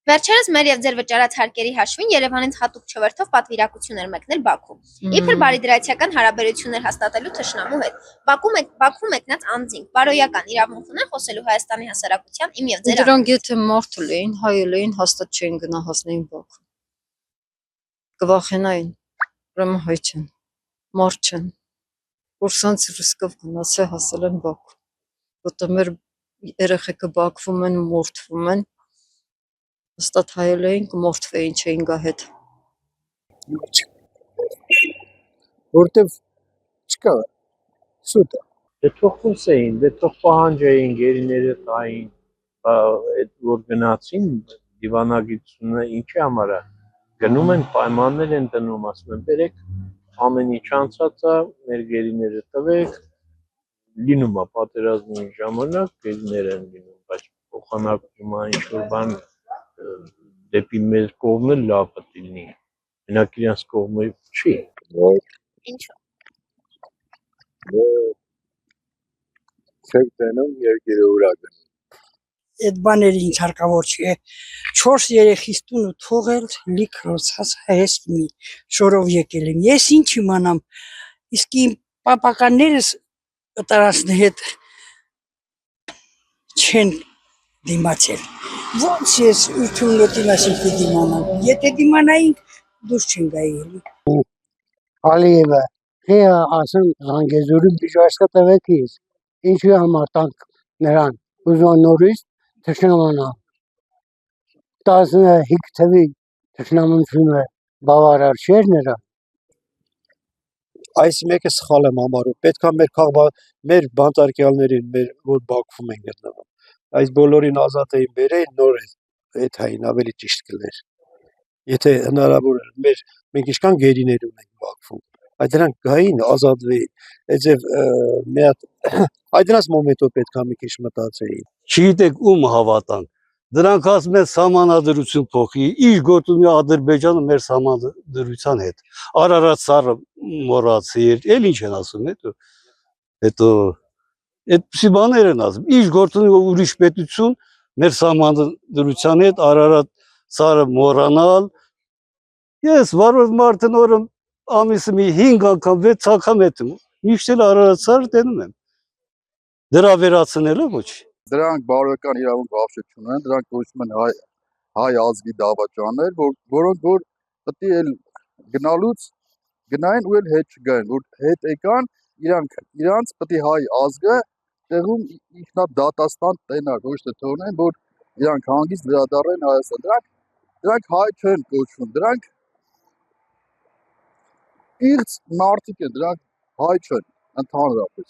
Վերջերս մեր եւ ձեր վճարած հարկերի հաշվին Երևանից հատուկ չվերթով պատվիրակություն էր մեկնել Բաքու։ Իբր բարիդրացիական հարաբերություններ հաստատելու թշնամու հետ։ Բաքու մեկնած անձինք բարոյական իրավունք ունեն խոսելու Հայաստանի հասարակության իմ եւ ձեր։ Դրանք եթե մարդ լինեին, հայ լինեին, հաստատ չէին գնա հասնեին Բաքու։ Կվախենային, ուրեմն հայ չեն, մարդ չեն։ Որսանց ռիսկով գնացել հասել են Բաքու։ Որտեղ մեր երեխեքը Բաքվում են, մորթվում են։ Հստատ հայել էին, կմորթվեին, չէին գա հետ։ Որտև չկա սուտ է։ Դե թող խոսեին, դե թող պահանջեին գերիները տային, այդ որ գնացին դիվանագիտությունը ինչի համար է, գնում են պայմաններ են դնում, ասում են բերեք ամեն ինչ անցած է, մեր գերիները տվեք, լինում է պատերազմի ժամանակ գերիներ են լինում, բայց փոխանակումը ինչ-որ բան դեպի մեր կողմը լավ պետք լինի, մենակ իրենց կողմը չի։ Ինչու՞։ Չեք տենում երկիրը ուրա գնում։ Այդ բաները ինձ հարկավոր չի։ 4 երեխիս տունը թողել, լիք ռոցած հայես մի շորով եկել եմ։ Ես ինչ իմանամ, իսկ իմ պապականներս տարածն հետ չեն դիմացել։ Ոնց ես 87-ի մասին կդիմանամ։ Եթե դիմանայինք, դուրս չեն գայելի։ Ալիևը, թե ասում Զանգեզուրի բիժարսկա տվեք ես, ինչի համար տանք նրան, ուզման նորից թշնամանա, 15 թվի թշնամանությունը բավարար չէր նրա։ Այս մեկը սխալ եմ համարում, պետք է մեր բանտարկյալներին, որ Բաքվում են գտնվում, այս բոլորին ազատ էին բերեին, նոր այդ հային ավելի ճիշտ կլներ։ Եթե հնարավոր էր, մենք ինչքան գերիներ ունենք Բաքվում, այդ դրանք գային, ազատվեին, այդ դրանց մոմենտով պետք է մի քիչ մտածեին։ Չգիտեք ում հավատանք, դրանք ասում են սահմանադրություն փոխի, ինչ գործում է Ադրբեջանը մեր սահմանադրության հետ, Արարատ սարը մոռացիր, էլ ինչ են ասում, հետո այդպիսի բաներ են ասում, ինչ գործում է ուրիշ պետություն մեր սահմանադրության հետ, Արարատ սարը մոռանալ, ես վարորդ մարդն օրը ամիսը մի 5 անգամ 6 անգամ հետում, միշտ էլ Արարատ սարը տենում եմ, դրա վերացնելը ոչ։ Դրանք բարոյական իրավունք բավարար չունեն, դրանք կոչվում են հայ ազգի դավաճաններ, որոնք որ պետք է գնալուց գնային ու էլ հետ չգային, որ հետ եկան, իրանց պետք է հայ ազգը տեղում ինքնադատաստան տենար, ոչ թե թողնեն, որ իրանք հանգիստ վերադառնային Հայաստան։ Դրանք հայ չեն կոչվում, դրանք իղձ մարդիկ են, դրանք հայ չեն ընդհանրապես։